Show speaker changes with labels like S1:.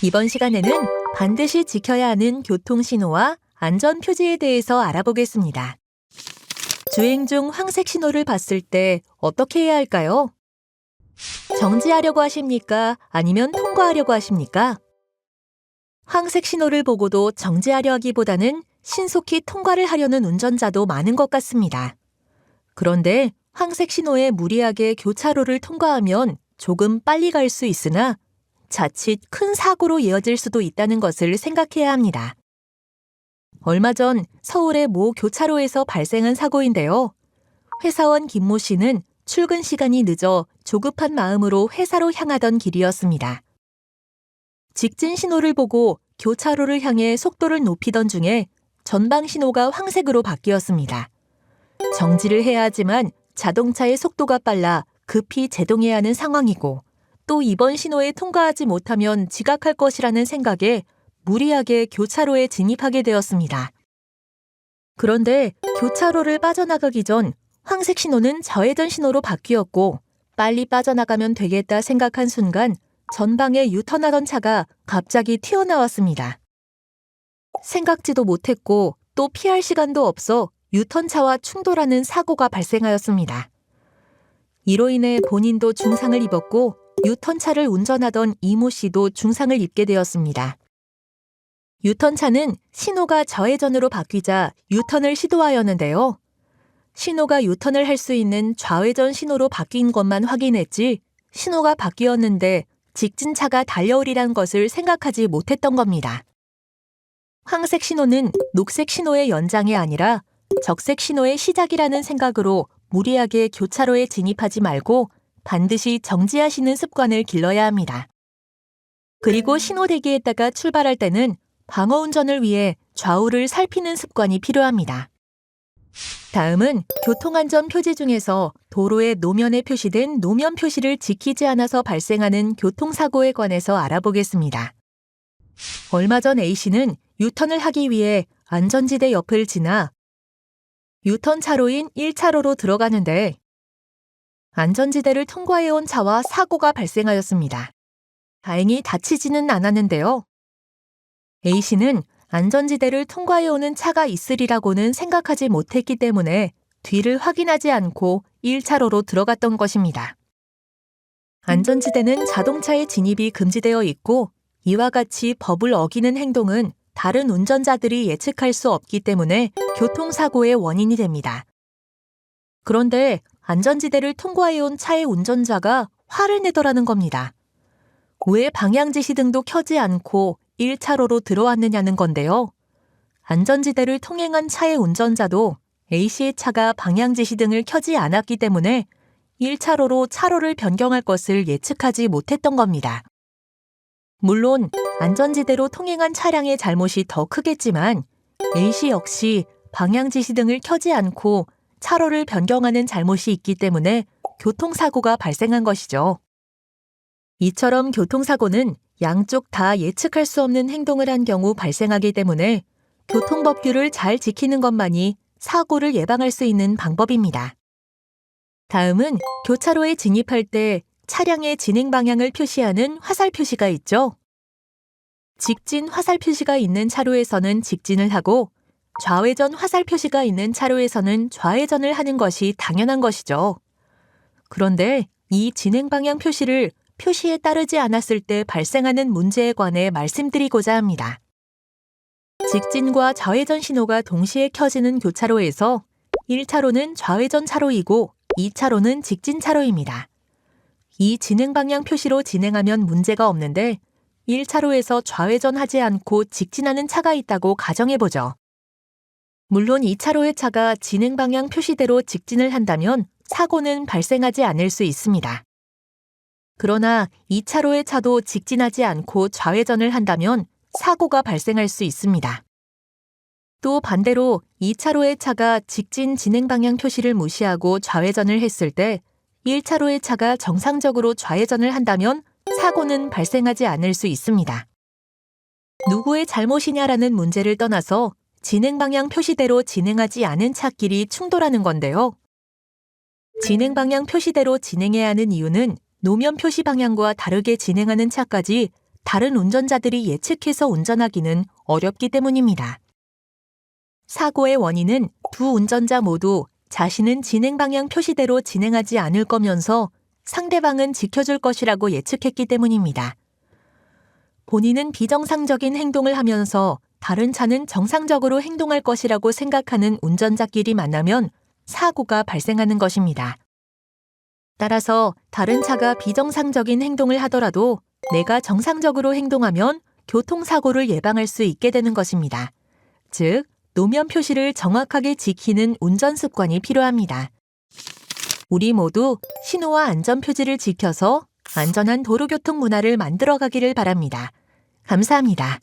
S1: 이번 시간에는 반드시 지켜야 하는 교통신호와 안전표지에 대해서 알아보겠습니다. 주행 중 황색 신호를 봤을 때 어떻게 해야 할까요? 정지하려고 하십니까? 아니면 통과하려고 하십니까? 황색 신호를 보고도 정지하려 하기보다는 신속히 통과를 하려는 운전자도 많은 것 같습니다. 그런데 황색 신호에 무리하게 교차로를 통과하면 조금 빨리 갈 수 있으나 자칫 큰 사고로 이어질 수도 있다는 것을 생각해야 합니다. 얼마 전 서울의 모 교차로에서 발생한 사고인데요. 회사원 김모 씨는 출근 시간이 늦어 조급한 마음으로 회사로 향하던 길이었습니다. 직진 신호를 보고 교차로를 향해 속도를 높이던 중에 전방 신호가 황색으로 바뀌었습니다. 정지를 해야 하지만 자동차의 속도가 빨라 급히 제동해야 하는 상황이고 또 이번 신호에 통과하지 못하면 지각할 것이라는 생각에 무리하게 교차로에 진입하게 되었습니다. 그런데 교차로를 빠져나가기 전 황색 신호는 좌회전 신호로 바뀌었고 빨리 빠져나가면 되겠다 생각한 순간 전방에 유턴하던 차가 갑자기 튀어나왔습니다. 생각지도 못했고 또 피할 시간도 없어 유턴차와 충돌하는 사고가 발생하였습니다. 이로 인해 본인도 중상을 입었고 유턴차를 운전하던 이모 씨도 중상을 입게 되었습니다. 유턴차는 신호가 좌회전으로 바뀌자 유턴을 시도하였는데요. 신호가 유턴을 할 수 있는 좌회전 신호로 바뀐 것만 확인했지 신호가 바뀌었는데 직진차가 달려오리란 것을 생각하지 못했던 겁니다. 황색 신호는 녹색 신호의 연장이 아니라 적색 신호의 시작이라는 생각으로 무리하게 교차로에 진입하지 말고 반드시 정지하시는 습관을 길러야 합니다. 그리고 신호 대기했다가 출발할 때는 방어 운전을 위해 좌우를 살피는 습관이 필요합니다. 다음은 교통안전 표지 중에서 도로의 노면에 표시된 노면 표시를 지키지 않아서 발생하는 교통사고에 관해서 알아보겠습니다. 얼마 전 A씨는 유턴을 하기 위해 안전지대 옆을 지나 유턴 차로인 1차로로 들어가는데 안전지대를 통과해온 차와 사고가 발생하였습니다. 다행히 다치지는 않았는데요. A씨는 안전지대를 통과해오는 차가 있으리라고는 생각하지 못했기 때문에 뒤를 확인하지 않고 1차로로 들어갔던 것입니다. 안전지대는 자동차의 진입이 금지되어 있고 이와 같이 법을 어기는 행동은 다른 운전자들이 예측할 수 없기 때문에 교통사고의 원인이 됩니다. 그런데 안전지대를 통과해온 차의 운전자가 화를 내더라는 겁니다. 왜 방향지시등도 켜지 않고 1차로로 들어왔느냐는 건데요. 안전지대를 통행한 차의 운전자도 A씨의 차가 방향지시등을 켜지 않았기 때문에 1차로로 차로를 변경할 것을 예측하지 못했던 겁니다. 물론 안전지대로 통행한 차량의 잘못이 더 크겠지만 A씨 역시 방향지시등을 켜지 않고 차로를 변경하는 잘못이 있기 때문에 교통사고가 발생한 것이죠. 이처럼 교통사고는 양쪽 다 예측할 수 없는 행동을 한 경우 발생하기 때문에 교통법규를 잘 지키는 것만이 사고를 예방할 수 있는 방법입니다. 다음은 교차로에 진입할 때 차량의 진행 방향을 표시하는 화살 표시가 있죠. 직진 화살 표시가 있는 차로에서는 직진을 하고 좌회전 화살 표시가 있는 차로에서는 좌회전을 하는 것이 당연한 것이죠. 그런데 이 진행 방향 표시를 표시에 따르지 않았을 때 발생하는 문제에 관해 말씀드리고자 합니다. 직진과 좌회전 신호가 동시에 켜지는 교차로에서 1차로는 좌회전 차로이고 2차로는 직진 차로입니다. 이 진행 방향 표시로 진행하면 문제가 없는데 1차로에서 좌회전하지 않고 직진하는 차가 있다고 가정해보죠. 물론 2차로의 차가 진행 방향 표시대로 직진을 한다면 사고는 발생하지 않을 수 있습니다. 그러나 2차로의 차도 직진하지 않고 좌회전을 한다면 사고가 발생할 수 있습니다. 또 반대로 2차로의 차가 직진 진행 방향 표시를 무시하고 좌회전을 했을 때 1차로의 차가 정상적으로 좌회전을 한다면 사고는 발생하지 않을 수 있습니다. 누구의 잘못이냐라는 문제를 떠나서 진행 방향 표시대로 진행하지 않은 차끼리 충돌하는 건데요. 진행 방향 표시대로 진행해야 하는 이유는 노면 표시 방향과 다르게 진행하는 차까지 다른 운전자들이 예측해서 운전하기는 어렵기 때문입니다. 사고의 원인은 두 운전자 모두 자신은 진행 방향 표시대로 진행하지 않을 거면서 상대방은 지켜줄 것이라고 예측했기 때문입니다. 본인은 비정상적인 행동을 하면서 다른 차는 정상적으로 행동할 것이라고 생각하는 운전자끼리 만나면 사고가 발생하는 것입니다. 따라서 다른 차가 비정상적인 행동을 하더라도 내가 정상적으로 행동하면 교통사고를 예방할 수 있게 되는 것입니다. 즉, 노면 표시를 정확하게 지키는 운전 습관이 필요합니다. 우리 모두 신호와 안전 표지를 지켜서 안전한 도로교통 문화를 만들어가기를 바랍니다. 감사합니다.